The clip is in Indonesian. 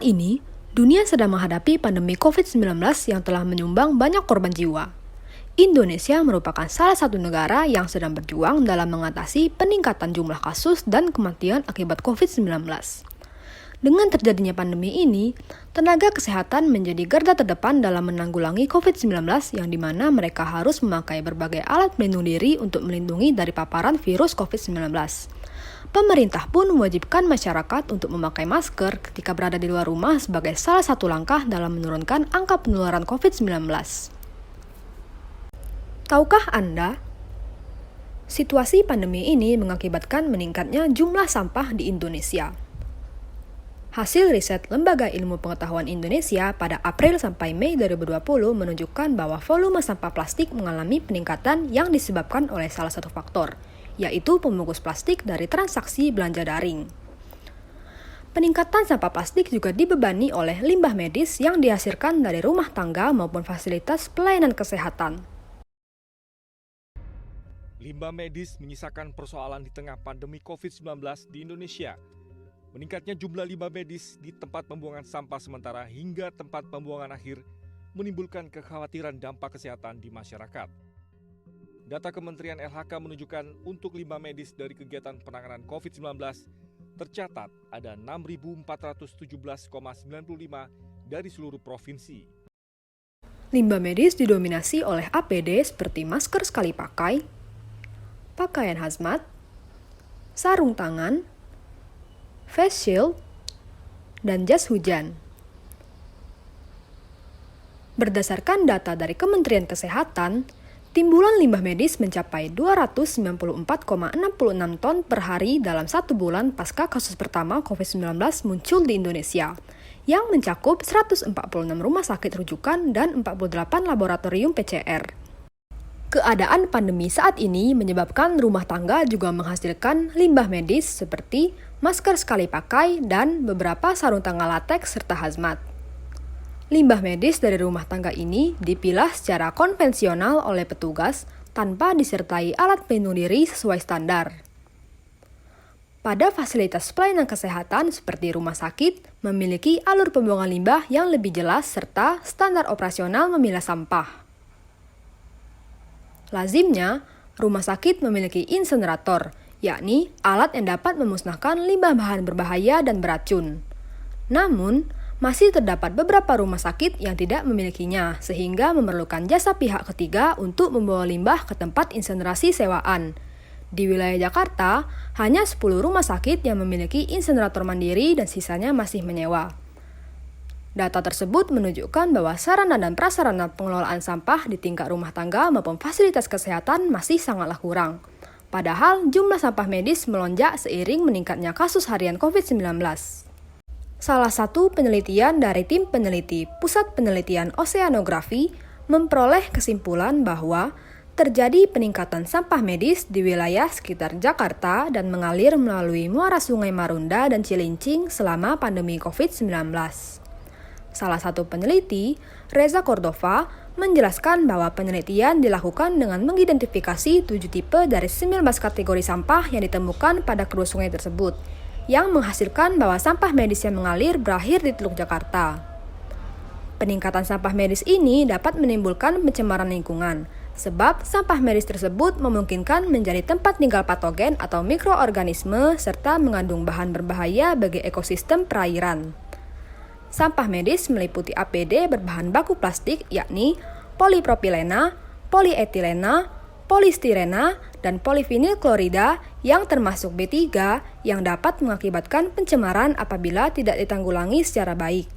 Saat ini, dunia sedang menghadapi pandemi COVID-19 yang telah menyumbang banyak korban jiwa. Indonesia merupakan salah satu negara yang sedang berjuang dalam mengatasi peningkatan jumlah kasus dan kematian akibat COVID-19. Dengan terjadinya pandemi ini, tenaga kesehatan menjadi garda terdepan dalam menanggulangi COVID-19 yang dimana mereka harus memakai berbagai alat pelindung diri untuk melindungi dari paparan virus COVID-19. Pemerintah pun mewajibkan masyarakat untuk memakai masker ketika berada di luar rumah sebagai salah satu langkah dalam menurunkan angka penularan COVID-19. Tahukah Anda, situasi pandemi ini mengakibatkan meningkatnya jumlah sampah di Indonesia. Hasil riset Lembaga Ilmu Pengetahuan Indonesia pada April sampai Mei 2020 menunjukkan bahwa volume sampah plastik mengalami peningkatan yang disebabkan oleh salah satu faktor, yaitu pembungkus plastik dari transaksi belanja daring. Peningkatan sampah plastik juga dibebani oleh limbah medis yang dihasilkan dari rumah tangga maupun fasilitas pelayanan kesehatan. Limbah medis menyisakan persoalan di tengah pandemi COVID-19 di Indonesia. Meningkatnya jumlah limbah medis di tempat pembuangan sampah sementara hingga tempat pembuangan akhir menimbulkan kekhawatiran dampak kesehatan di masyarakat. Data Kementerian LHK menunjukkan untuk limbah medis dari kegiatan penanganan COVID-19 tercatat ada 6.417,95 dari seluruh provinsi. Limbah medis didominasi oleh APD seperti masker sekali pakai, pakaian hazmat, sarung tangan, face shield, dan jas hujan. Berdasarkan data dari Kementerian Kesehatan, timbulan limbah medis mencapai 294,66 ton per hari dalam 1 bulan pasca kasus pertama COVID-19 muncul di Indonesia, yang mencakup 146 rumah sakit rujukan dan 48 laboratorium PCR. Keadaan pandemi saat ini menyebabkan rumah tangga juga menghasilkan limbah medis seperti masker sekali pakai dan beberapa sarung tangan latex serta hazmat. Limbah medis dari rumah tangga ini dipilah secara konvensional oleh petugas tanpa disertai alat pelindung diri sesuai standar. Pada fasilitas pelayanan kesehatan seperti rumah sakit, memiliki alur pembuangan limbah yang lebih jelas serta standar operasional memilah sampah. Lazimnya, rumah sakit memiliki insenerator, yakni alat yang dapat memusnahkan limbah bahan berbahaya dan beracun. Namun, masih terdapat beberapa rumah sakit yang tidak memilikinya, sehingga memerlukan jasa pihak ketiga untuk membawa limbah ke tempat insenerasi sewaan. Di wilayah Jakarta, hanya 10 rumah sakit yang memiliki insenerator mandiri dan sisanya masih menyewa. Data tersebut menunjukkan bahwa sarana dan prasarana pengelolaan sampah di tingkat rumah tangga maupun fasilitas kesehatan masih sangatlah kurang. Padahal jumlah sampah medis melonjak seiring meningkatnya kasus harian COVID-19. Salah satu penelitian dari tim peneliti Pusat Penelitian Oseanografi memperoleh kesimpulan bahwa terjadi peningkatan sampah medis di wilayah sekitar Jakarta dan mengalir melalui muara Sungai Marunda dan Cilincing selama pandemi COVID-19. Salah satu peneliti, Reza Cordova, menjelaskan bahwa penelitian dilakukan dengan mengidentifikasi 7 tipe dari 19 kategori sampah yang ditemukan pada kedua sungai tersebut, yang menghasilkan bahwa sampah medis yang mengalir berakhir di Teluk Jakarta. Peningkatan sampah medis ini dapat menimbulkan pencemaran lingkungan, sebab sampah medis tersebut memungkinkan menjadi tempat tinggal patogen atau mikroorganisme serta mengandung bahan berbahaya bagi ekosistem perairan. Sampah medis meliputi APD berbahan baku plastik yakni polipropilena, polietilena, polistirena, dan polivinil klorida yang termasuk B3 yang dapat mengakibatkan pencemaran apabila tidak ditanggulangi secara baik.